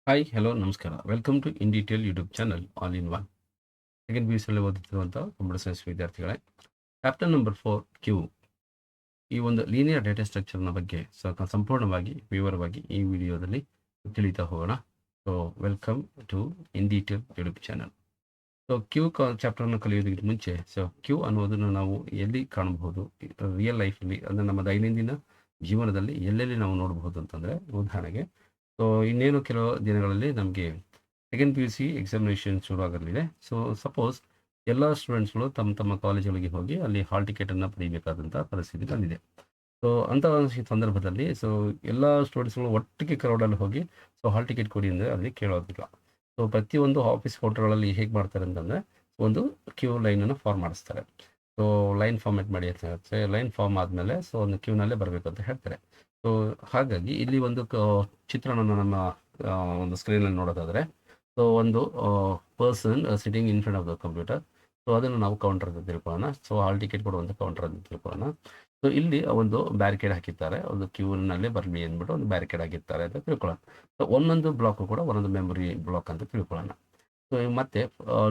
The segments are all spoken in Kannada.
ಹಾಯ್ ಹಲೋ ನಮಸ್ಕಾರ. Welcome to in detail YouTube channel all in one. Second P U ಸಿಯಲ್ಲಿ ಓದುತ್ತಿರುವಂಥ ಕಂಪ್ಯೂಟರ್ ಸೈನ್ಸ್ ವಿದ್ಯಾರ್ಥಿಗಳೇ, ಚಾಪ್ಟರ್ ನಂಬರ್ 4 ಕ್ಯೂ. ಈ ಒಂದು ಲೀನಿಯರ್ ಡೇಟಾ ಸ್ಟ್ರಕ್ಚರ್ನ ಬಗ್ಗೆ ಸಂಪೂರ್ಣವಾಗಿ ವಿವರವಾಗಿ ಈ ವಿಡಿಯೋದಲ್ಲಿ ತಿಳಿತಾ ಹೋಗೋಣ. So welcome to in detail YouTube channel. So Q ಚಾಪ್ಟರ್ನ ಕಲಿಯೋದಕ್ಕಿಂತ ಮುಂಚೆ ಕ್ಯೂ ಅನ್ನೋದನ್ನು ನಾವು ಎಲ್ಲಿ ಕಾಣಬಹುದು ರಿಯಲ್ ಲೈಫಲ್ಲಿ, ಅಂದರೆ ನಮ್ಮ ದೈನಂದಿನ ಜೀವನದಲ್ಲಿ ಎಲ್ಲೆಲ್ಲಿ ನಾವು ನೋಡಬಹುದು ಅಂತಂದರೆ, ಉದಾಹರಣೆಗೆ ಇನ್ನೇನು ಕೆಲವು ದಿನಗಳಲ್ಲಿ ನಮಗೆ second P U C examination ಶುರು ಆಗಲಿದೆ. ಸೊ ಸಪೋಸ್ ಎಲ್ಲ ಸ್ಟೂಡೆಂಟ್ಸ್ಗಳು ತಮ್ಮ ತಮ್ಮ ಕಾಲೇಜುಗಳಿಗೆ ಹೋಗಿ ಅಲ್ಲಿ ಹಾಲ್ ಟಿಕೆಟನ್ನು ಪಡಿಬೇಕಾದಂಥ ಪರಿಸ್ಥಿತಿ ಬಂದಿದೆ. ಸೊ ಅಂಥ ಸಂದರ್ಭದಲ್ಲಿ ಎಲ್ಲ ಸ್ಟೂಡೆಂಟ್ಸ್ಗಳು ಒಟ್ಟಿಗೆ ಕ್ರೌಡಲ್ಲಿ ಹೋಗಿ ಹಾಲ್ ಟಿಕೆಟ್ ಕೊಡಿ ಅಂದರೆ ಅಲ್ಲಿ ಕೇಳೋದಿಲ್ಲ. ಸೊ ಪ್ರತಿಯೊಂದು ಆಫೀಸ್ ಕೌಂಟರ್ಗಳಲ್ಲಿ ಹೇಗೆ ಮಾಡ್ತಾರೆ ಅಂತಂದರೆ, ಒಂದು ಕ್ಯೂ ಲೈನನ್ನು ಫಾರ್ಮ್ ಮಾಡಿಸ್ತಾರೆ. ಸೊ ಲೈನ್ ಫಾರ್ಮೇಟ್ ಮಾಡಿ ಅಂತ ಹೇಳ್ತಾರೆ. ಲೈನ್ ಫಾರ್ಮ್ ಆದಮೇಲೆ ಒಂದು ಕ್ಯೂನಲ್ಲೇ ಬರಬೇಕು ಅಂತ ಹೇಳ್ತಾರೆ. ಸೊ ಹಾಗಾಗಿ ಇಲ್ಲಿ ಒಂದು ಚಿತ್ರಣವನ್ನು ನಮ್ಮ ಒಂದು ಸ್ಕ್ರೀನಲ್ಲಿ ನೋಡೋದಾದರೆ, ಒಂದು person sitting in front of the computer. So ಅದನ್ನು ನಾವು ಕೌಂಟರ್ ಅಂತ ತಿಳ್ಕೊಳ್ಳೋಣ. ಸೊ ಹಾಲ್ ಟಿಕೆಟ್ ಕೊಡುವಂಥ ಕೌಂಟರ್ ಅಂತ ತಿಳ್ಕೊಳ್ಳೋಣ. ಸೊ ಇಲ್ಲಿ ಒಂದು ಬ್ಯಾರಿಕೇಡ್ ಹಾಕಿರ್ತಾರೆ, ಒಂದು ಕ್ಯೂನಲ್ಲೇ ಬರಲಿ ಅಂದ್ಬಿಟ್ಟು ಒಂದು ಬ್ಯಾರಿಕೇಡ್ ಹಾಕಿರ್ತಾರೆ ಅಂತ ತಿಳ್ಕೊಳ್ಳೋಣ. ಸೊ ಒಂದೊಂದು ಬ್ಲಾಕ್ ಕೂಡ ಒಂದೊಂದು ಮೆಮೊರಿ ಬ್ಲಾಕ್ ಅಂತ ತಿಳ್ಕೊಳ್ಳೋಣ. ಸೊ ಮತ್ತೆ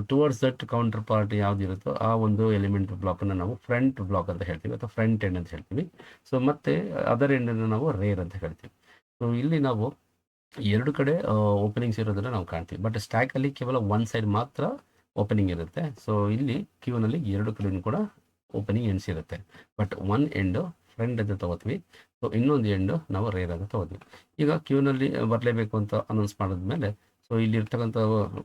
ಟುವರ್ಡ್ಸ್ ದಟ್ ಕೌಂಟರ್ ಪಾರ್ಟ್ ಯಾವುದಿರುತ್ತೋ ಆ ಒಂದು ಎಲಿಮೆಂಟ್ ಬ್ಲಾಕನ್ನು ನಾವು ಫ್ರಂಟ್ ಬ್ಲಾಕ್ ಅಂತ ಹೇಳ್ತೀವಿ, ಅಥವಾ ಫ್ರಂಟ್ ಎಂಡ್ ಅಂತ ಹೇಳ್ತೀವಿ. ಸೊ ಮತ್ತೆ ಅದರ್ ಎಂಡನ್ನು ನಾವು ರೇರ್ ಅಂತ ಹೇಳ್ತೀವಿ. ಸೊ ಇಲ್ಲಿ ನಾವು ಎರಡು ಕಡೆ ಓಪನಿಂಗ್ಸ್ ಇರೋದನ್ನು ನಾವು ಕಾಣ್ತೀವಿ, ಬಟ್ ಸ್ಟ್ಯಾಕಲ್ಲಿ ಕೇವಲ ಒನ್ ಸೈಡ್ ಮಾತ್ರ ಓಪನಿಂಗ್ ಇರುತ್ತೆ. ಸೊ ಇಲ್ಲಿ ಕ್ಯೂನಲ್ಲಿ ಎರಡು ಕಡೆಯೂ ಕೂಡ ಓಪನಿಂಗ್ ಎಂಡ್ಸ್ ಇರುತ್ತೆ, ಬಟ್ ಒನ್ ಎಂಡು ಫ್ರಂಟ್ ಅಂತ ತಗೋತೀವಿ. ಸೊ ಇನ್ನೊಂದು ಎಂಡು ನಾವು ರೇರ್ ಅಂತ ತಗೋತೀವಿ. ಈಗ ಕ್ಯೂನಲ್ಲಿ ಬರಲೇಬೇಕು ಅಂತ ಅನೌನ್ಸ್ ಮಾಡಿದ್ಮೇಲೆ, ಸೊ ಇಲ್ಲಿ ಇರ್ತಕ್ಕಂಥ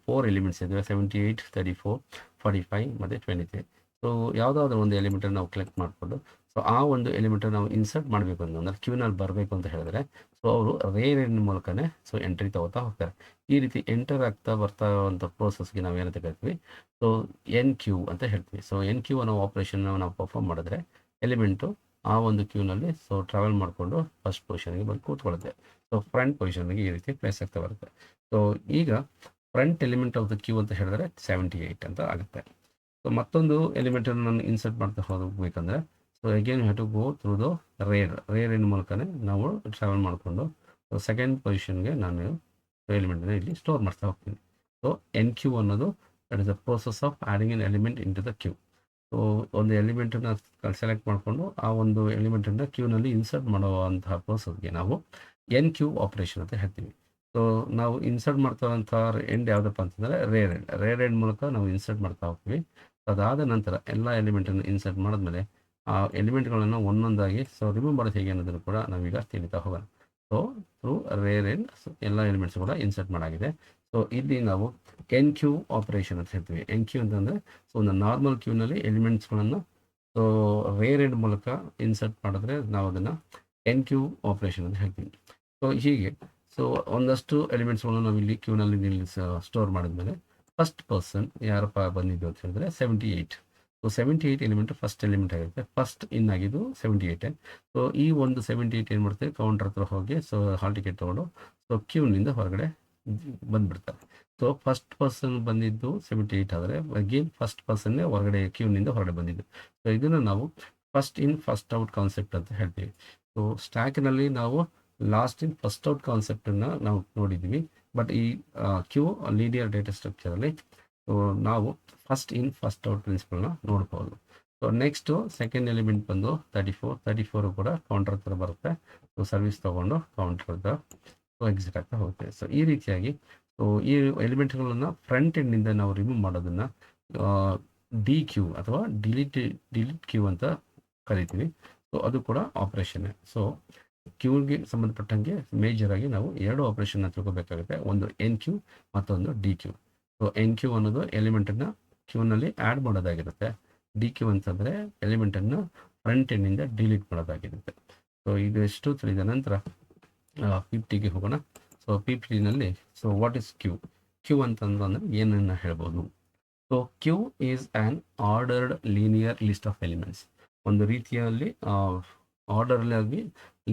4 ಎಲಿಮೆಂಟ್ಸ್ ಇದ್ದಾವೆ, 78, 34, 45 ಮತ್ತು 23. ಸೊ ಯಾವುದಾದ್ರೂ ಒಂದು ಎಲಿಮೆಂಟನ್ನು ನಾವು ಕಲೆಕ್ಟ್ ಮಾಡಿಕೊಂಡು, ಸೊ ಆ ಒಂದು ಎಲಿಮೆಂಟನ್ನು ನಾವು ಇನ್ಸರ್ಟ್ ಮಾಡಬೇಕು ಅಂತಂದ್ರೆ, ಕ್ಯೂನಲ್ಲಿ ಬರಬೇಕು ಅಂತ ಹೇಳಿದ್ರೆ, ಸೊ ಅವರು ರೇರ್ ಎಂಡ್ ಮೂಲಕನೇ ಎಂಟ್ರಿ ತಗೋತಾ ಹೋಗ್ತಾರೆ. ಈ ರೀತಿ ಎಂಟರ್ ಆಗ್ತಾ ಬರ್ತಾ ಇರುವಂಥ ಪ್ರೋಸೆಸ್ಗೆ ನಾವು ಏನಂತ ಕರಿತೀವಿ, ಸೊ ಎನ್ ಕ್ಯೂ ಅಂತ ಹೇಳ್ತೀವಿ. ಸೊ ಎನ್ ಕ್ಯೂ ಅನ್ನೋ ಆಪ್ರೇಷನ್ ನಾವು ಪರ್ಫಾರ್ಮ್ ಮಾಡಿದ್ರೆ, ಎಲಿಮೆಂಟು ಆ ಒಂದು ಕ್ಯೂನಲ್ಲಿ ಟ್ರಾವೆಲ್ ಮಾಡಿಕೊಂಡು ಫಸ್ಟ್ ಪೊಸಿಷನ್ಗೆ ಬಂದು ಕೂತ್ಕೊಳ್ಳುತ್ತೆ. ಸೊ ಫ್ರಂಟ್ ಪೊಸಿಷನ್ಗೆ ಈ ರೀತಿ ಪ್ಲೇಸ್ ಆಗ್ತಾ ಬರುತ್ತೆ. ಸೊ ಈಗ front element of the queue ಅಂತ ಹೇಳಿದ್ರೆ 78 ಅಂತ ಆಗುತ್ತೆ. ಸೊ ಮತ್ತೊಂದು ಎಲಿಮೆಂಟನ್ನು ನಾನು ಇನ್ಸರ್ಟ್ ಮಾಡ್ತಾ ಹೋಗಬೇಕಂದ್ರೆ, so again have to go through the rear end ಮೂಲಕನೇ ನಾವು ಟ್ರಾವೆಲ್ ಮಾಡಿಕೊಂಡು ಸೆಕೆಂಡ್ ಪೊಸಿಷನ್ಗೆ ನಾನು ಎಲಿಮೆಂಟನ್ನು ಇಲ್ಲಿ ಸ್ಟೋರ್ ಮಾಡ್ತಾ ಹೋಗ್ತೀನಿ. ಸೊ ಎನ್ ಕ್ಯೂ ಅನ್ನೋದು that is the process of adding an element into the queue. So ಒಂದು ಎಲಿಮೆಂಟನ್ನು ಸೆಲೆಕ್ಟ್ ಮಾಡಿಕೊಂಡು ಆ ಒಂದು ಎಲಿಮೆಂಟನ್ನು ಕ್ಯೂನಲ್ಲಿ ಇನ್ಸರ್ಟ್ ಮಾಡುವಂತಹ ಪ್ರೋಸೆಸ್ಗೆ ನಾವು ಎನ್ ಕ್ಯೂ ಆಪ್ರೇಷನ್ ಅಂತ ಹೇಳ್ತೀವಿ. ಸೊ ನಾವು ಇನ್ಸರ್ಟ್ ಮಾಡ್ತಾರಂಥ ಎಂಡ್ ಯಾವುದಪ್ಪ ಅಂತಂದರೆ ರೇರ್ ಎಂಡ್ ಮೂಲಕ ನಾವು ಇನ್ಸರ್ಟ್ ಮಾಡ್ತಾ ಹೋಗ್ತೀವಿ. ಅದಾದ ನಂತರ ಎಲ್ಲ ಎಲಿಮೆಂಟನ್ನು ಇನ್ಸರ್ಟ್ ಮಾಡಿದ್ಮೇಲೆ ಆ ಎಲಿಮೆಂಟ್ಗಳನ್ನು ಒಂದೊಂದಾಗಿ ರಿಮೂವ್ ಮಾಡೋದು ಹೇಗೆ ಅನ್ನೋದನ್ನು ಕೂಡ ನಾವೀಗ ತಿಳಿತಾ ಹೋಗೋಣ. ಸೊ ಥ್ರೂ ರೇರ್ ಎಂಡ್ ಎಲ್ಲ ಎಲಿಮೆಂಟ್ಸ್ ಕೂಡ ಇನ್ಸರ್ಟ್ ಮಾಡಾಗಿದೆ. ಸೊ ಇಲ್ಲಿ ನಾವು ಎನ್ ಕ್ಯೂ ಆಪ್ರೇಷನ್ ಅಂತ ಹೇಳ್ತೀವಿ. ಎನ್ ಕ್ಯೂ ಅಂತಂದರೆ ಒಂದು ನಾರ್ಮಲ್ ಕ್ಯೂನಲ್ಲಿ ಎಲಿಮೆಂಟ್ಸ್ಗಳನ್ನು ರೇರ್ ಎಂಡ್ ಮೂಲಕ ಇನ್ಸರ್ಟ್ ಮಾಡಿದ್ರೆ ನಾವು ಅದನ್ನು ಎನ್ ಕ್ಯೂ ಆಪ್ರೇಷನ್ ಅಂತ ಹೇಳ್ತೀವಿ. ಸೊ ಹೀಗೆ ಒಂದಷ್ಟು ಎಲಿಮೆಂಟ್ಸ್ಗಳನ್ನು ನಾವು ಇಲ್ಲಿ ಕ್ಯೂನಲ್ಲಿ ಸ್ಟೋರ್ ಮಾಡಿದ್ಮೇಲೆ, ಫಸ್ಟ್ ಪರ್ಸನ್ ಯಾರಪ್ಪ ಬಂದಿದ್ದು ಅಂತ ಹೇಳಿದ್ರೆ 78. ಸೊ 78 ಎಲಿಮೆಂಟ್ ಫಸ್ಟ್ ಎಲಿಮೆಂಟ್ ಆಗಿರುತ್ತೆ. ಫಸ್ಟ್ ಇನ್ ಆಗಿದ್ದು 78. ಸೊ ಈ ಒಂದು 78 ಏನು ಮಾಡ್ತೀವಿ, ಕೌಂಟರ್ ಹತ್ರ ಹೋಗಿ ಹಾಲ್ ಟಿಕೆಟ್ ತೊಗೊಂಡು ಕ್ಯೂನಿಂದ ಹೊರಗಡೆ ಬಂದ್ಬಿಡ್ತಾರೆ. ಸೊ ಫಸ್ಟ್ ಪರ್ಸನ್ ಬಂದಿದ್ದು 78 ಆದರೆ ಅಗೇನ್ ಫಸ್ಟ್ ಪರ್ಸನ್ನೇ ಹೊರಗಡೆ ಕ್ಯೂನಿಂದ ಹೊರಗಡೆ ಬಂದಿದ್ದು. ಸೊ ಇದನ್ನು ನಾವು first in first out concept ಅಂತ ಹೇಳ್ತೀವಿ. ಸೊ ಸ್ಟ್ಯಾಕ್ನಲ್ಲಿ ನಾವು ಲಾಸ್ಟ್ ಇನ್ ಫಸ್ಟ್ ಔಟ್ ಕಾನ್ಸೆಪ್ಟನ್ನು ನಾವು ನೋಡಿದ್ವಿ, ಬಟ್ ಈ ಕ್ಯೂ ಲೀನಿಯರ್ ಡೇಟಾ ಸ್ಟ್ರಕ್ಚರಲ್ಲಿ ನಾವು ಫಸ್ಟ್ ಇನ್ ಫಸ್ಟ್ ಔಟ್ ಪ್ರಿನ್ಸಿಪಲ್ನ ನೋಡ್ಬೋದು. ಸೊ ನೆಕ್ಸ್ಟು ಸೆಕೆಂಡ್ ಎಲಿಮೆಂಟ್ ಬಂದು 34 ಕೂಡ ಕೌಂಟರ್ ಹತ್ರ ಬರುತ್ತೆ. ಸೊ ಸರ್ವಿಸ್ ತೊಗೊಂಡು ಕೌಂಟರ್ ಹತ್ರ ಎಕ್ಸಿಟ್ ಆಗ್ತಾ ಹೋಗುತ್ತೆ. ಸೊ ಈ ರೀತಿಯಾಗಿ ಈ ಎಲಿಮೆಂಟ್ಗಳನ್ನು ಫ್ರಂಟ್ ಎಂಡ್ನಿಂದ ನಾವು ರಿಮೂವ್ ಮಾಡೋದನ್ನು ಡಿ ಕ್ಯೂ ಅಥವಾ ಡಿಲೀಟ್ ಕ್ಯೂ ಅಂತ ಕರಿತೀವಿ. ಸೊ ಅದು ಕೂಡ ಆಪ್ರೇಷನ್ನೇ. ಸೊ ಕ್ಯೂಗೆ ಸಂಬಂಧಪಟ್ಟಂಗೆ ಮೇಜರ್ ಆಗಿ ನಾವು ಎರಡು ಆಪ್ರೇಷನ್ನ ತಿಳ್ಕೊಬೇಕಾಗುತ್ತೆ, ಒಂದು ಎನ್ ಕ್ಯೂ ಮತ್ತೊಂದು dequeue. So enqueue ಅನ್ನೋದು ಎಲಿಮೆಂಟನ್ನು ಕ್ಯೂನಲ್ಲಿ ಆ್ಯಡ್ ಮಾಡೋದಾಗಿರುತ್ತೆ. ಡಿ ಕ್ಯೂ ಅಂತಂದರೆ ಎಲಿಮೆಂಟನ್ನು ಫ್ರಂಟ್ ಎಂಡಿಂದ ಡಿಲೀಟ್ ಮಾಡೋದಾಗಿರುತ್ತೆ. ಸೊ ಇದು ಎಷ್ಟು ತಿಳಿದ ನಂತರ PPTಗೆ ಹೋಗೋಣ. ಸೊ PPTನಲ್ಲಿ ವಾಟ್ ಈಸ್ ಕ್ಯೂ? ಕ್ಯೂ ಅಂತಂದ್ರೆ ಏನನ್ನು ಹೇಳ್ಬೋದು? So queue is an ordered linear list of elements. ಒಂದು ರೀತಿಯಲ್ಲಿ ಆರ್ಡರ್ಲಾಗಿ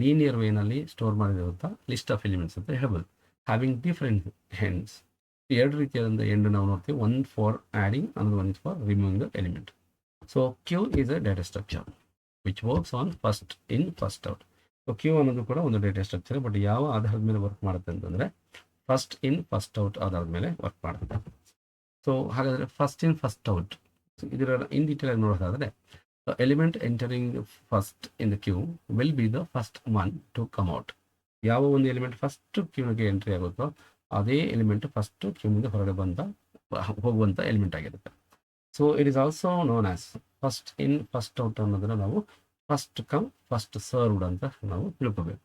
ಲೀನಿಯರ್ ವೇನಲ್ಲಿ ಸ್ಟೋರ್ ಮಾಡಿರುವಂಥ ಲಿಸ್ಟ್ ಆಫ್ ಎಲಿಮೆಂಟ್ಸ್ ಅಂತ ಹೇಳ್ಬೋದು. Having different ends. ಎರಡು ರೀತಿಯಾದಂಥ ಎಂಡ್ ನಾವು ನೋಡ್ತೀವಿ, ಒನ್ ಫಾರ್ ಆ್ಯಡಿಂಗ್ ಅನ್ನೋದು, one is for removing the element. So queue is a data structure which works on first in first out. So queue ಅನ್ನೋದು ಕೂಡ ಒಂದು ಡೇಟಾ ಸ್ಟ್ರಕ್ಚರ್, ಬಟ್ ಯಾವ ಆಧಾರದ ಮೇಲೆ ವರ್ಕ್ ಮಾಡುತ್ತೆ ಅಂತಂದರೆ, ಫಸ್ಟ್ ಇನ್ ಫಸ್ಟ್ ಔಟ್ ಆದಾದ್ಮೇಲೆ ವರ್ಕ್ ಮಾಡುತ್ತೆ. ಸೊ ಹಾಗಾದರೆ ಫಸ್ಟ್ ಇನ್ ಫಸ್ಟ್ ಔಟ್ ಇದರ ಇನ್ ಡೀಟೇಲ್ ಆಗಿ ನೋಡೋದಾದರೆ element entering first in the queue will be the first one to come out. ಯಾವ ಒಂದು ಎಲಿಮೆಂಟ್ ಫಸ್ಟ್ ಕ್ಯೂಗೆ ಎಂಟ್ರಿ ಆಗುತ್ತೋ ಅದೇ ಎಲಿಮೆಂಟ್ ಫಸ್ಟ್ ಕ್ಯೂನಿಂದ ಹೊರಗಡೆ ಹೋಗುವಂಥ ಎಲಿಮೆಂಟ್ ಆಗಿರುತ್ತೆ. So it is also known as first in first out ಅನ್ನೋದನ್ನು ನಾವು ಫಸ್ಟ್ ಕಮ್ ಫಸ್ಟ್ ಸರ್ವ್ಡ್ ಅಂತ ನಾವು ತಿಳ್ಕೋಬೇಕು.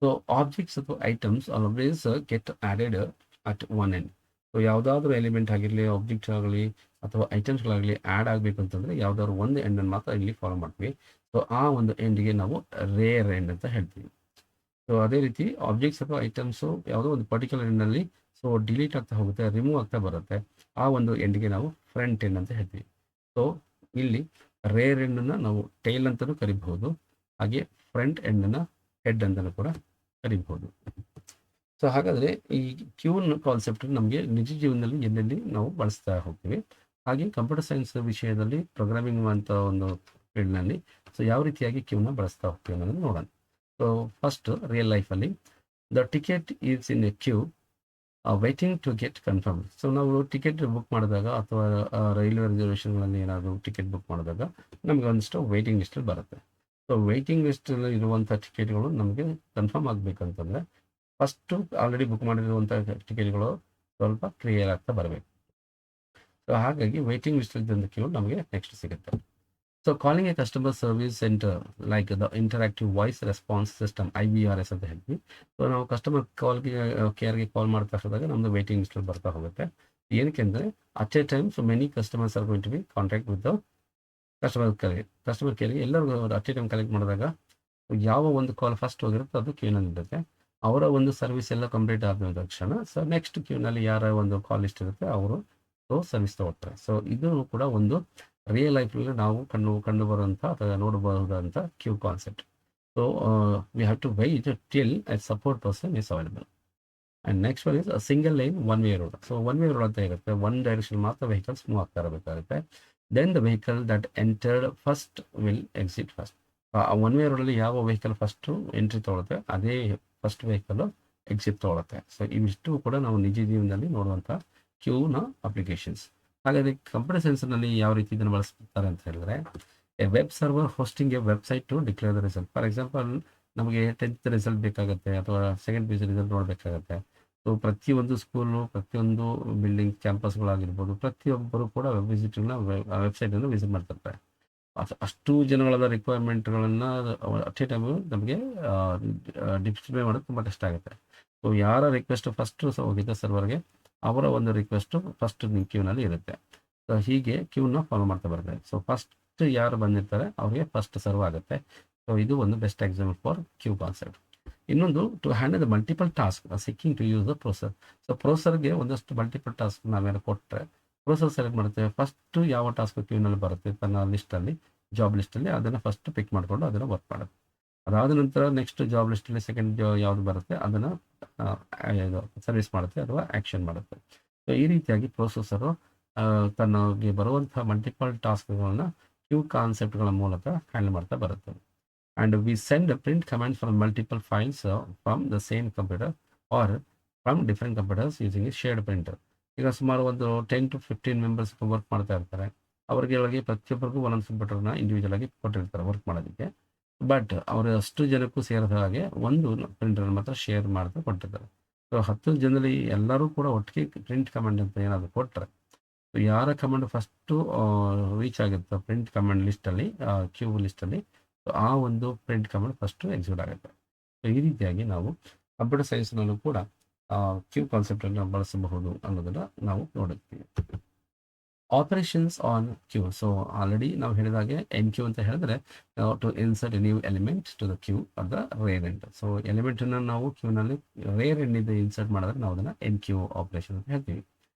ಸೊ ಆಬ್ಜೆಕ್ಟ್ಸ್ ಅಥವಾ items always get added at one end. So ಯಾವುದಾದ್ರೂ ಎಲಿಮೆಂಟ್ ಆಗಿರಲಿ, ಆಬ್ಜೆಕ್ಟ್ ಆಗಲಿ ಅಥವಾ ಐಟಮ್ಸ್ಗಳಾಗಲಿ ಆ್ಯಡ್ ಆಗಬೇಕು ಅಂತಂದರೆ ಯಾವುದಾದ್ರು ಒಂದು ಎಂಡನ್ನು ಮಾತ್ರ ಇಲ್ಲಿ ಫಾಲೋ ಮಾಡ್ತೀವಿ. ಸೊ ಆ ಒಂದು ಎಂಡ್ಗೆ ನಾವು ರೇರ್ ಎಂಡ್ ಅಂತ ಹೇಳ್ತೀವಿ. ಸೊ ಅದೇ ರೀತಿ ಆಬ್ಜೆಕ್ಟ್ಸ್ ಅಥವಾ ಐಟಮ್ಸು ಯಾವುದೋ ಒಂದು ಪರ್ಟಿಕ್ಯುಲರ್ ಎಂಡ್ನಲ್ಲಿ ಸೊ ಡಿಲೀಟ್ ಆಗ್ತಾ ಹೋಗುತ್ತೆ, ರಿಮೂವ್ ಆಗ್ತಾ ಬರುತ್ತೆ. ಆ ಒಂದು ಎಂಡ್ಗೆ ನಾವು ಫ್ರಂಟ್ ಎಂಡ್ ಅಂತ ಹೇಳ್ತೀವಿ. ಸೊ ಇಲ್ಲಿ ರೇರ್ ಎಂಡನ್ನು ನಾವು ಟೈಲ್ ಅಂತಲೂ ಕರಿಬಹುದು, ಹಾಗೆ ಫ್ರಂಟ್ ಎಂಡನ್ನು ಹೆಡ್ ಅಂತಲೂ ಕೂಡ ಕರಿಬಹುದು. ಸೊ ಹಾಗಾದರೆ ಈ ಕ್ಯೂನ್ ಕಾನ್ಸೆಪ್ಟ್ ನಮಗೆ ನಿಜ ಜೀವನದಲ್ಲಿ ಎಲ್ಲೆಲ್ಲಿ ನಾವು ಬಳಸ್ತಾ ಹೋಗ್ತೀವಿ, ಹಾಗೆ ಕಂಪ್ಯೂಟರ್ ಸೈನ್ಸ್ ವಿಷಯದಲ್ಲಿ ಪ್ರೋಗ್ರಾಮಿಂಗ್ ಅಂತ ಒಂದು ಫೀಲ್ಡ್ನಲ್ಲಿ ಸೊ ಯಾವ ರೀತಿಯಾಗಿ ಕ್ಯೂನ ಬಳಸ್ತಾ ಹೋಗ್ತೀವಿ ಅನ್ನೋದನ್ನು ನೋಡೋಣ. ಸೊ ಫಸ್ಟ್ ರಿಯಲ್ ಲೈಫಲ್ಲಿ the ticket is in a queue waiting to get confirm. So ನಾವು ಟಿಕೆಟ್ ಬುಕ್ ಮಾಡಿದಾಗ ಅಥವಾ ರೈಲ್ವೆ ರಿಸರ್ವೇಷನ್ಗಳಲ್ಲಿ ಏನಾದರೂ ಟಿಕೆಟ್ ಬುಕ್ ಮಾಡಿದಾಗ ನಮಗೆ ಒಂದಿಷ್ಟು ವೆಯ್ಟಿಂಗ್ ಲಿಸ್ಟಲ್ಲಿ ಬರುತ್ತೆ. ಸೊ ವೆಯ್ಟಿಂಗ್ ಲಿಸ್ಟಲ್ಲಿ ಇರುವಂಥ ಟಿಕೆಟ್ಗಳು ನಮಗೆ ಕನ್ಫರ್ಮ್ ಆಗಬೇಕಂತಂದರೆ ಫಸ್ಟು ಆಲ್ರೆಡಿ ಬುಕ್ ಮಾಡಿರುವಂಥ ಟಿಕೆಟ್ಗಳು ಸ್ವಲ್ಪ ಕ್ಲಿಯರ್ ಆಗ್ತಾ ಬರಬೇಕು. ಸೊ ಹಾಗಾಗಿ ವೆಯ್ಟಿಂಗ್ ಲಿಸ್ಟಲ್ಲಿದ್ದಂಥ ಕ್ಯೂ ನಮಗೆ ನೆಕ್ಸ್ಟ್ ಸಿಗುತ್ತೆ. So calling A customer service centre like the interactive voice response system IVRS ಅಂತ ಹೇಳ್ತೀವಿ. ಸೊ ನಾವು ಕಸ್ಟಮರ್ ಕೇರ್ಗೆ ಕಾಲ್ ಮಾಡ್ತಾ ಹೋದಾಗ ನಮ್ಮದು ವೆಯ್ಟಿಂಗ್ ಲಿಸ್ಟಲ್ಲಿ ಬರ್ತಾ ಹೋಗುತ್ತೆ. ಏನಕ್ಕೆ ಅಂದರೆ at a time so many customers are going to be contact with the customer ಕೇರ್ಗೆ ಎಲ್ಲರಿಗೂ ಅಟ್ ಎ ಟೈಮ್ ಕಲೆಕ್ಟ್ ಮಾಡಿದಾಗ ಯಾವ ಒಂದು ಕಾಲ್ ಫಸ್ಟ್ ಹೋಗಿರುತ್ತೆ ಅದು ಕ್ಯೂನಲ್ಲಿ ಇರುತ್ತೆ. ಅವರ ಒಂದು ಸರ್ವಿಸ್ ಎಲ್ಲ ಕಂಪ್ಲೀಟ್ ಆದ ತಕ್ಷಣ ಸೊ ನೆಕ್ಸ್ಟ್ ಕ್ಯೂನಲ್ಲಿ ಯಾರ ಒಂದು ಕಾಲ್ ಲಿಸ್ಟ್ ಇರುತ್ತೆ ಅವರು ಸರ್ವಿಸ್ ತಗೊಳ್ತಾರೆ. ಸೊ ಇದು ಕೂಡ ಒಂದು ರಿಯಲ್ ಲೈಫಲ್ಲಿ ನಾವು ಕಂಡು ಬರುವಂಥ ಅಥವಾ ನೋಡಬಹುದಂಥ queue concept. So we have to wait till a support person is available. And next one is single line one way road. So one way road ಅಂತ ಇರುತ್ತೆ, ಒನ್ ಡೈರೆಕ್ಷನ್ ಮಾತ್ರ ವೆಹಿಕಲ್ಸ್ ಮೂವ್ ಆಗ್ತಾ ಇರಬೇಕಾಗುತ್ತೆ. Then the vehicle that entered first will exit first. One way ರೋಡಲ್ಲಿ ಯಾವ ವೆಹಿಕಲ್ ಫಸ್ಟು ಎಂಟ್ರಿ ತೊಗೊಳುತ್ತೆ ಅದೇ ಫಸ್ಟ್ ವೆಹಿಕಲ್ ಎಕ್ಸಿಟ್ ತೊಗೊಳುತ್ತೆ. ಸೊ ಇವಿಷ್ಟು ಕೂಡ ನಾವು ನಿಜ ಜೀವನದಲ್ಲಿ ನೋಡುವಂಥ ಕ್ಯೂನ ಅಪ್ಲಿಕೇಶನ್ಸ್. ಹಾಗಾದರೆ ಕಂಪ್ಯೂಟರ್ ಸೈನ್ಸ್ನಲ್ಲಿ ಯಾವ ರೀತಿ ಇದನ್ನು ಬಳಸ್ತಾರೆ ಅಂತ ಹೇಳಿದ್ರೆ a web server hosting a website to declare the result. For example ನಮಗೆ 10th ರಿಸಲ್ಟ್ ಬೇಕಾಗುತ್ತೆ ಅಥವಾ ಸೆಕೆಂಡ್ PUC ರಿಸಲ್ಟ್ ನೋಡಬೇಕಾಗತ್ತೆ. ಸೊ ಪ್ರತಿಯೊಂದು ಸ್ಕೂಲು, ಪ್ರತಿಯೊಂದು ಬಿಲ್ಡಿಂಗ್ ಕ್ಯಾಂಪಸ್ಗಳಾಗಿರ್ಬೋದು, ಪ್ರತಿಯೊಬ್ಬರು ಕೂಡ ವೆಬ್ಸೈಟನ್ನು ವಿಸಿಟ್ ಮಾಡ್ತಿರ್ತಾರೆ. ಅಷ್ಟು ಜನಗಳಾದ ರಿಕ್ವೈರ್ಮೆಂಟ್ಗಳನ್ನು ಅಟ್ ಎ ಟೈಮು ನಮಗೆ ಡಿಸ್ಪ್ಲೇ ಮಾಡೋದು ತುಂಬ ಕಷ್ಟ ಆಗುತ್ತೆ. ಸೊ ಯಾರ ರಿಕ್ವೆಸ್ಟ್ ಫಸ್ಟು ಹೋಗಿದೆ ಸರ್ವರ್ಗೆ ಅವರ ಒಂದು ರಿಕ್ವೆಸ್ಟು ಫಸ್ಟ್ ಕ್ಯೂನಲ್ಲಿ ಇರುತ್ತೆ. ಸೊ ಹೀಗೆ ಕ್ಯೂನ ಫಾಲೋ ಮಾಡ್ತಾ ಬರ್ತಾರೆ. ಸೊ ಫಸ್ಟ್ ಯಾರು ಬಂದಿರ್ತಾರೆ ಅವ್ರಿಗೆ ಫಸ್ಟ್ ಸರ್ವ್ ಆಗುತ್ತೆ. ಸೊ ಇದು ಒಂದು best example for queue concept. ಇನ್ನೊಂದು to handle the multiple task seeking to use the processor. So ಪ್ರೊಸೆಸರ್ಗೆ ಒಂದಷ್ಟು ಮಲ್ಟಿಪಲ್ ಟಾಸ್ಕ್ ನಾವೇನು ಕೊಟ್ಟರೆ ಪ್ರೊಸೆಸರ್ ಸೆಲೆಕ್ಟ್ ಮಾಡ್ತೇವೆ. ಫಸ್ಟು ಯಾವ ಟಾಸ್ಕ್ ಕ್ಯೂನಲ್ಲಿ ಬರುತ್ತೆ ತನ್ನ ಲಿಸ್ಟಲ್ಲಿ, ಜಾಬ್ ಲಿಸ್ಟಲ್ಲಿ ಅದನ್ನು ಫಸ್ಟ್ ಪಿಕ್ ಮಾಡಿಕೊಂಡು ಅದನ್ನು ವರ್ಕ್ ಮಾಡುತ್ತೆ. ಅದಾದ ನಂತರ ನೆಕ್ಸ್ಟ್ ಜಾಬ್ ಲಿಸ್ಟಲ್ಲಿ ಸೆಕೆಂಡ್ ಯಾವುದು ಬರುತ್ತೆ ಅದನ್ನು ಸರ್ವಿಸ್ ಮಾಡುತ್ತೆ ಅಥವಾ ಆ್ಯಕ್ಷನ್ ಮಾಡುತ್ತೆ. ಸೊ ಈ ರೀತಿಯಾಗಿ ಪ್ರೊಸೆಸರು ತನಗೆ ಬರುವಂಥ ಮಲ್ಟಿಪಲ್ ಟಾಸ್ಕ್ಗಳನ್ನ ಕ್ಯೂ ಕಾನ್ಸೆಪ್ಟ್ಗಳ ಮೂಲಕ ಹ್ಯಾಂಡಲ್ ಮಾಡ್ತಾ ಬರುತ್ತೆ. And we send print commands from multiple files from the same computer or from different computers using a shared printer. ಈಗ ಸುಮಾರು ಒಂದು 10 to 15 ಮೆಂಬರ್ಸ್ ವರ್ಕ್ ಮಾಡ್ತಾ ಇರ್ತಾರೆ. ಅವರಿಗೆ ಪ್ರತಿಯೊಬ್ಬರಿಗೂ ಒಂದೊಂದು ಕಂಪ್ಯೂಟರ್ನ ಇಂಡಿವಿಜುವಲ್ ಆಗಿ ಕೊಟ್ಟಿರ್ತಾರೆ ವರ್ಕ್ ಮಾಡೋದಕ್ಕೆ. ಬಟ್ ಅವರು ಅಷ್ಟು ಜನಕ್ಕೂ ಸೇರಿದ ಹಾಗೆ ಒಂದು ಪ್ರಿಂಟರ್ ಮಾತ್ರ ಶೇರ್ ಮಾಡ್ತಾ ಕೊಟ್ಟಿರ್ತಾರೆ. ಸೊ 10 ಜನರಲ್ಲಿ ಎಲ್ಲರೂ ಕೂಡ ಒಟ್ಟಿಗೆ ಪ್ರಿಂಟ್ ಕಮಾಂಡ್ ಅಂತ ಏನಾದರೂ ಕೊಟ್ಟರೆ ಸೊ ಯಾರ ಕಮಾಂಡ್ ಫಸ್ಟು ರೀಚ್ ಆಗುತ್ತೆ ಪ್ರಿಂಟ್ ಕಮಾಂಡ್ ಲಿಸ್ಟಲ್ಲಿ, ಕ್ಯೂ ಲಿಸ್ಟಲ್ಲಿ, ಸೊ ಆ ಒಂದು ಪ್ರಿಂಟ್ ಕಮಾಂಡ್ ಫಸ್ಟು ಎಕ್ಸಿಕ್ಯೂಟ್ ಆಗುತ್ತೆ. ಸೊ ಈ ರೀತಿಯಾಗಿ ನಾವು ಕಂಪ್ಯೂಟರ್ ಸೈನ್ಸ್ನಲ್ಲೂ ಕೂಡ ಕ್ಯೂ ಕಾನ್ಸೆಪ್ಟನ್ನು ಬಳಸಬಹುದು ಅನ್ನೋದನ್ನು ನಾವು ನೋಡುತ್ತೀವಿ. Operations on queue. So already ನಾವು ಹೇಳಿದಾಗೆ ಎನ್ ಕ್ಯೂ ಅಂತ ಹೇಳಿದ್ರೆ to insert a new element to the queue or the rear end. So ಎಲಿಮೆಂಟನ್ನು ನಾವು ಕ್ಯೂನಲ್ಲಿ ರೇರ್ ಎಂಡಿಂದ ಇನ್ಸರ್ಟ್ ಮಾಡಿದ್ರೆ ನಾವು ಅದನ್ನು ಎನ್ ಕ್ಯೂ ಆಪರೇಷನ್ ಅಂತ ಹೇಳ್ತೀವಿ.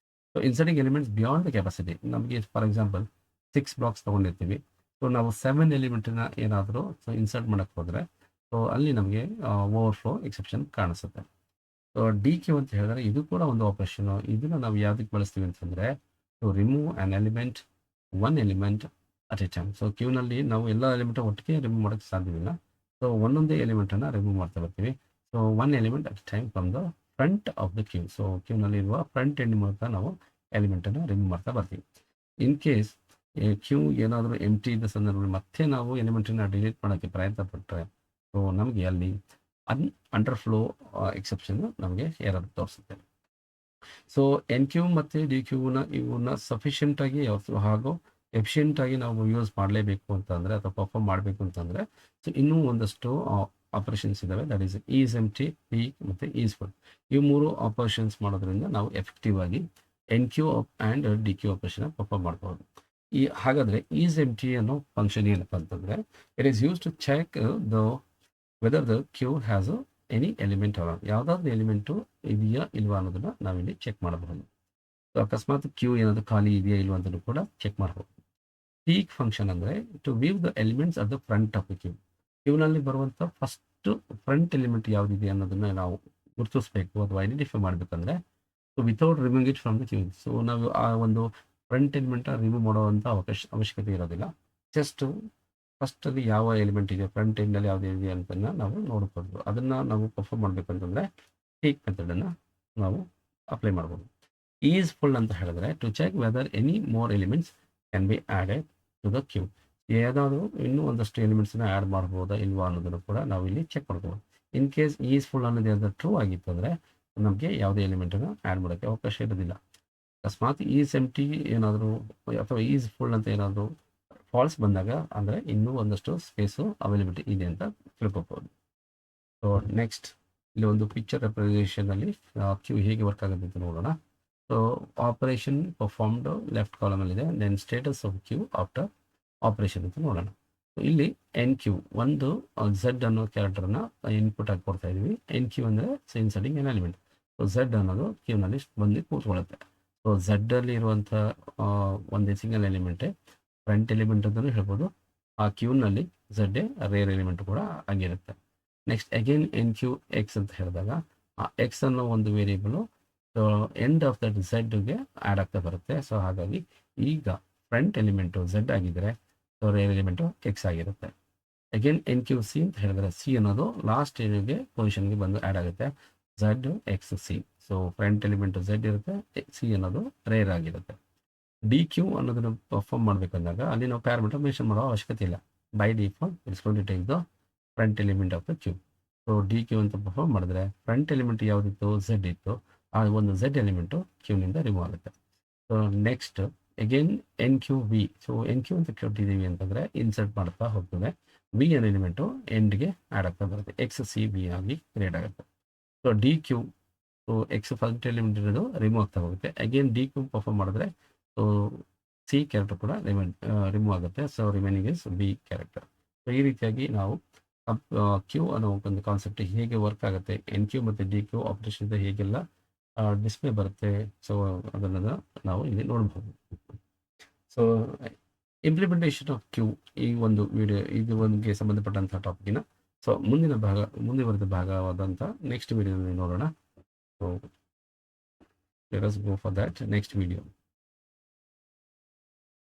So inserting elements beyond the capacity. ನಮಗೆ ಫಾರ್ ಎಕ್ಸಾಂಪಲ್ 6 ಬ್ಲಾಕ್ಸ್ ತೊಗೊಂಡಿರ್ತೀವಿ. ಸೊ ನಾವು 7 ಎಲಿಮೆಂಟನ್ನ ಏನಾದರೂ ಸೊ ಇನ್ಸರ್ಟ್ ಮಾಡೋಕ್ಕೆ ಹೋದರೆ ಸೊ ಅಲ್ಲಿ ನಮಗೆ ಓವರ್ಫ್ಲೋ ಎಕ್ಸೆಪ್ಷನ್ ಕಾಣಿಸುತ್ತೆ. ಸೊ ಡಿ ಕ್ಯೂ ಅಂತ ಹೇಳಿದ್ರೆ ಇದು ಕೂಡ ಒಂದು ಆಪರೇಷನು. ಇದನ್ನು ನಾವು ಯಾವುದಕ್ಕೆ ಬಳಸ್ತೀವಿ ಅಂತಂದರೆ to remove an element, one element at a time. So ಕ್ಯೂನಲ್ಲಿ ನಾವು ಎಲ್ಲ ಎಲಿಮೆಂಟ್ ಒಟ್ಟಿಗೆ ರಿಮೂವ್ ಮಾಡೋಕ್ಕೆ ಸಾಧ್ಯವಿಲ್ಲ. ಸೊ ಒಂದೊಂದೇ ಎಲಿಮೆಂಟನ್ನು ರಿಮೂವ್ ಮಾಡ್ತಾ ಬರ್ತೀವಿ. So one element at a time from the front of the queue. So ಕ್ಯೂನಲ್ಲಿರುವ ಫ್ರಂಟ್ ಎಂಡ್ ಮೂಲಕ ನಾವು ಎಲಿಮೆಂಟನ್ನು ರಿಮೂವ್ ಮಾಡ್ತಾ ಬರ್ತೀವಿ. ಇನ್ ಕೇಸ್ ಕ್ಯೂ ಏನಾದರೂ ಎಂಟಿ ಇದ್ದ ಸಂದರ್ಭದಲ್ಲಿ ಮತ್ತೆ ನಾವು ಎಲಿಮೆಂಟನ್ನು ಡಿಲೀಟ್ ಮಾಡೋಕ್ಕೆ ಪ್ರಯತ್ನ ಪಟ್ಟರೆ ಸೊ ನಮಗೆ ಅಲ್ಲಿ ಅಂಡರ್ ಫ್ಲೋ ಎಕ್ಸೆಪ್ಷನ್ ನಮಗೆ ಎರರ್ ತೋರಿಸುತ್ತೆ. ಸೊ ಎನ್ ಕ್ಯೂ ಮತ್ತು ಡಿ ಕ್ಯೂನ ಇವನ್ನ ಸಫಿಷಿಯೆಂಟಾಗಿ ಹಾಗೂ ಎಫಿಷಿಯೆಂಟಾಗಿ ನಾವು ಯೂಸ್ ಮಾಡಲೇಬೇಕು ಅಂತಂದರೆ ಅಥವಾ ಪರ್ಫಾರ್ಮ್ ಮಾಡಬೇಕು ಅಂತಂದರೆ ಸೊ ಇನ್ನೂ ಒಂದಷ್ಟು ಆಪರೇಷನ್ಸ್ ಇದ್ದಾವೆ. That is is empty, peek ಮತ್ತು ಈಸ್ ಫುಲ್. ಈ 3 ಆಪರೇಷನ್ಸ್ ಮಾಡೋದ್ರಿಂದ ನಾವು ಎಫೆಕ್ಟಿವ್ ಆಗಿ enqueue and dequeue operation perform ಮಾಡ್ಬೋದು. ಹಾಗಾದರೆ ಈಸ್ ಎಂಟಿ ಅನ್ನೋ ಫಂಕ್ಷನ್ ಏನಪ್ಪ ಅಂತಂದರೆ it is use to check whether the queue has any element ಅಲ್ಲ, ಯಾವುದಾದ್ರು ಎಲಿಮೆಂಟು ಇದೆಯಾ ಇಲ್ವಾ ಅನ್ನೋದನ್ನು ನಾವಿಲ್ಲಿ ಚೆಕ್ ಮಾಡಬಹುದು. ಸೊ ಅಕಸ್ಮಾತ್ ಕ್ಯೂ ಏನಾದರೂ ಖಾಲಿ ಇದೆಯಾ ಇಲ್ವಾ ಅಂತಲೂ ಕೂಡ ಚೆಕ್ ಮಾಡಬಹುದು. ಪೀಕ್ ಫಂಕ್ಷನ್ ಅಂದರೆ to view the elements at the front of the queue. ಕ್ಯೂನಲ್ಲಿ ಬರುವಂಥ ಫಸ್ಟ್ ಫ್ರಂಟ್ ಎಲಿಮೆಂಟ್ ಯಾವುದಿದೆ ಅನ್ನೋದನ್ನು ನಾವು ಗುರುತಿಸಬೇಕು ಅಥವಾ ಐಡೆಂಟಿಫೈ ಮಾಡಬೇಕಂದ್ರೆ so without removing it from the queue. So ನಾವು ಆ ಒಂದು ಫ್ರಂಟ್ ಎಲಿಮೆಂಟನ್ನು ರಿಮೂವ್ ಮಾಡುವಂಥ ಅವಶ್ಯಕತೆ ಇರೋದಿಲ್ಲ. ಜಸ್ಟ್ ಫಸ್ಟಲ್ಲಿ ಯಾವ ಎಲಿಮೆಂಟ್ ಇದೆ, ಫ್ರಂಟ್ ಎಂಡಲ್ಲಿ ಯಾವುದೇ ಇದೆ ಅಂತನ್ನು ನಾವು ನೋಡ್ಬೋದು. ಅದನ್ನು ನಾವು ಪರ್ಫಾರ್ಮ್ ಮಾಡಬೇಕಂತಂದರೆ ಪೀಕ್ ಮೆಥಡನ್ನು ನಾವು ಅಪ್ಲೈ ಮಾಡ್ಬೋದು. ಈಸ್ ಫುಲ್ ಅಂತ ಹೇಳಿದ್ರೆ to check whether any more elements can be added to the queue. ಏನಾದರೂ ಇನ್ನೂ ಒಂದಷ್ಟು ಎಲಿಮೆಂಟ್ಸನ್ನ ಆ್ಯಡ್ ಮಾಡ್ಬೋದಾ ಇಲ್ವಾ ಅನ್ನೋದನ್ನು ಕೂಡ ನಾವು ಇಲ್ಲಿ ಚೆಕ್ ಮಾಡ್ಬೋದು. ಇನ್ ಕೇಸ್ ಈಸ್ ಫುಲ್ ಅನ್ನೋದು ಏನಾದರೂ ಟ್ರೂ ಆಗಿತ್ತು ಅಂದರೆ ನಮಗೆ ಯಾವುದೇ ಎಲಿಮೆಂಟನ್ನು ಆ್ಯಡ್ ಮಾಡೋಕ್ಕೆ ಅವಕಾಶ ಇರೋದಿಲ್ಲ. ಅಕಸ್ಮಾತ್ ಈಸ್ ಎಂಟಿ ಏನಾದರೂ ಅಥವಾ ಈಸ್ ಫುಲ್ ಅಂತ ಏನಾದರೂ ಫಾಲ್ಸ್ ಬಂದಾಗ ಅಂದರೆ ಇನ್ನೂ ಒಂದಷ್ಟು ಸ್ಪೇಸು ಅವೈಲಬಿಲಿಟಿ ಇದೆ ಅಂತ ತಿಳ್ಕೊಬೋದು. ಸೊ ನೆಕ್ಸ್ಟ್ ಇಲ್ಲಿ ಒಂದು ಪಿಕ್ಚರ್ ರೆಪ್ರೆಸೆಂಟೇಷನಲ್ಲಿ ಕ್ಯೂ ಹೇಗೆ ವರ್ಕ್ ಆಗುತ್ತೆ ಅಂತ ನೋಡೋಣ. ಸೊ ಆಪರೇಷನ್ ಪರ್ಫಾರ್ಮ್ಡ್ ಲೆಫ್ಟ್ ಕಾಲಮಲ್ಲಿದೆ. Then status of queue after operation ಅಂತ ನೋಡೋಣ. ಸೊ ಇಲ್ಲಿ ಎನ್ ಕ್ಯೂ ಒಂದು ಝೆಡ್ ಅನ್ನೋ ಕ್ಯಾರೆಕ್ಟರ್ನ ಇನ್ಪುಟ್ ಆಗಿ ಕೊಡ್ತಾ ಇದ್ದೀವಿ. ಎನ್ ಕ್ಯೂ ಅಂದರೆ inserting N element. So Z ಅನ್ನೋದು ಕ್ಯೂನಲ್ಲಿ ಬಂದು ಕೂತ್ಕೊಳ್ಳುತ್ತೆ. ಸೊ ಝೆಡ್ಡಲ್ಲಿ ಇರುವಂಥ ಒಂದೇ ಸಿಂಗಲ್ ಎಲಿಮೆಂಟೇ ಫ್ರಂಟ್ ಎಲಿಮೆಂಟ್ ಅಂತಲೂ ಹೇಳ್ಬೋದು. ಆ ಕ್ಯೂನಲ್ಲಿ ಝೆಡ್ ರೇರ್ ಎಲಿಮೆಂಟ್ ಕೂಡ ಆಗಿರುತ್ತೆ. Next again enqueue x ಅಂತ ಹೇಳಿದಾಗ ಆ ಎಕ್ಸ್ ಅನ್ನೋ ಒಂದು ವೇರಿಯೇಬಲು ಎಂಡ್ ಆಫ್ ದಟ್ ಝೆಡ್ಗೆ ಆ್ಯಡ್ ಆಗ್ತಾ ಬರುತ್ತೆ. ಸೊ ಹಾಗಾಗಿ ಈಗ ಫ್ರಂಟ್ ಎಲಿಮೆಂಟು ಝೆಡ್ ಆಗಿದ್ದರೆ ಸೊ ರೇರ್ ಎಲಿಮೆಂಟು ಎಕ್ಸ್ ಆಗಿರುತ್ತೆ. ಅಗೇನ್ ಎನ್ ಕ್ಯೂ ಸಿ ಅಂತ ಹೇಳಿದ್ರೆ ಸಿ ಅನ್ನೋದು ಲಾಸ್ಟ್ ಏನಿಗೆ ಪೊಸಿಷನ್ಗೆ ಬಂದು ಆ್ಯಡ್ ಆಗುತ್ತೆ. Z x c. So front element z ಇರುತ್ತೆ, ಸಿ ಅನ್ನೋದು ರೇರ್ ಆಗಿರುತ್ತೆ. ಡಿ ಕ್ಯೂ ಅನ್ನೋದನ್ನು ಪರ್ಫಾರ್ಮ್ ಮಾಡಬೇಕಂದಾಗ ಅಲ್ಲಿ ನಾವು ಪ್ಯಾರಾಮೀಟರ್ ಮೆನ್ಷನ್ ಮಾಡೋ ಅವಶ್ಯಕತೆ ಇಲ್ಲ. By default it's going to take the front element of the queue. So dequeue ಅಂತ ಪರ್ಫಾರ್ಮ್ ಮಾಡಿದ್ರೆ ಫ್ರಂಟ್ ಎಲಿಮೆಂಟ್ ಯಾವುದಿತ್ತು ಝೆಡ್ ಇತ್ತು, ಆ ಒಂದು ಝೆಡ್ ಎಲಿಮೆಂಟು ಕ್ಯೂನಿಂದ ರಿಮೂವ್ ಆಗುತ್ತೆ. So next again enqueue v. So enqueue ಅಂತ ಕೊಟ್ಟಿದ್ದೀವಿ ಅಂತಂದರೆ ಇನ್ಸರ್ಟ್ ಮಾಡ್ತಾ ಹೋಗ್ತದೆ. ವಿ ಅನ್ನೋ ಎಲಿಮೆಂಟು ಎಂಡ್ಗೆ ಆ್ಯಡ್ ಆಗ್ತಾ ಬರುತ್ತೆ. ಎಕ್ಸ್ ಸಿ ವಿ ಆಗಿ ಕ್ರಿಯೇಟ್ ಆಗುತ್ತೆ. So dequeue so x first element ಇರೋದು ರಿಮೂವ್ ಆಗ್ತಾ ಹೋಗುತ್ತೆ. ಅಗೇನ್ ಡಿ ಕ್ಯೂ ಪರ್ಫಾರ್ಮ್ ಮಾಡಿದ್ರೆ ಸೊ ಸಿ ಕ್ಯಾರೆಕ್ಟರ್ ಕೂಡ ರಿಮೂವ್ ಆಗುತ್ತೆ. So remaining is b character. So ಈ ರೀತಿಯಾಗಿ ನಾವು ಕ್ಯೂ ಅನ್ನೋ ಒಂದು ಕಾನ್ಸೆಪ್ಟ್ ಹೇಗೆ ವರ್ಕ್ ಆಗುತ್ತೆ, ಎನ್ ಕ್ಯೂ ಮತ್ತು ಡಿ ಕ್ಯೂ ಆಪರೇಷನ್ ಹೇಗೆಲ್ಲ ಡಿಸ್ಪ್ಲೇ ಬರುತ್ತೆ, ಸೊ ಅದನ್ನು ನಾವು ಇಲ್ಲಿ ನೋಡ್ಬೋದು. ಸೊ ಇಂಪ್ಲಿಮೆಂಟೇಷನ್ ಆಫ್ ಕ್ಯೂ ಈ ಒಂದು ವಿಡಿಯೋ ಇದು ಒಂದಿಗೆ ಸಂಬಂಧಪಟ್ಟಂಥ ಟಾಪಿಕಿನ ಸೊ ಮುಂದುವರೆದ ಭಾಗವಾದಂಥ ನೆಕ್ಸ್ಟ್ ವಿಡಿಯೋದಲ್ಲಿ ನೋಡೋಣ. So let us go for that next video.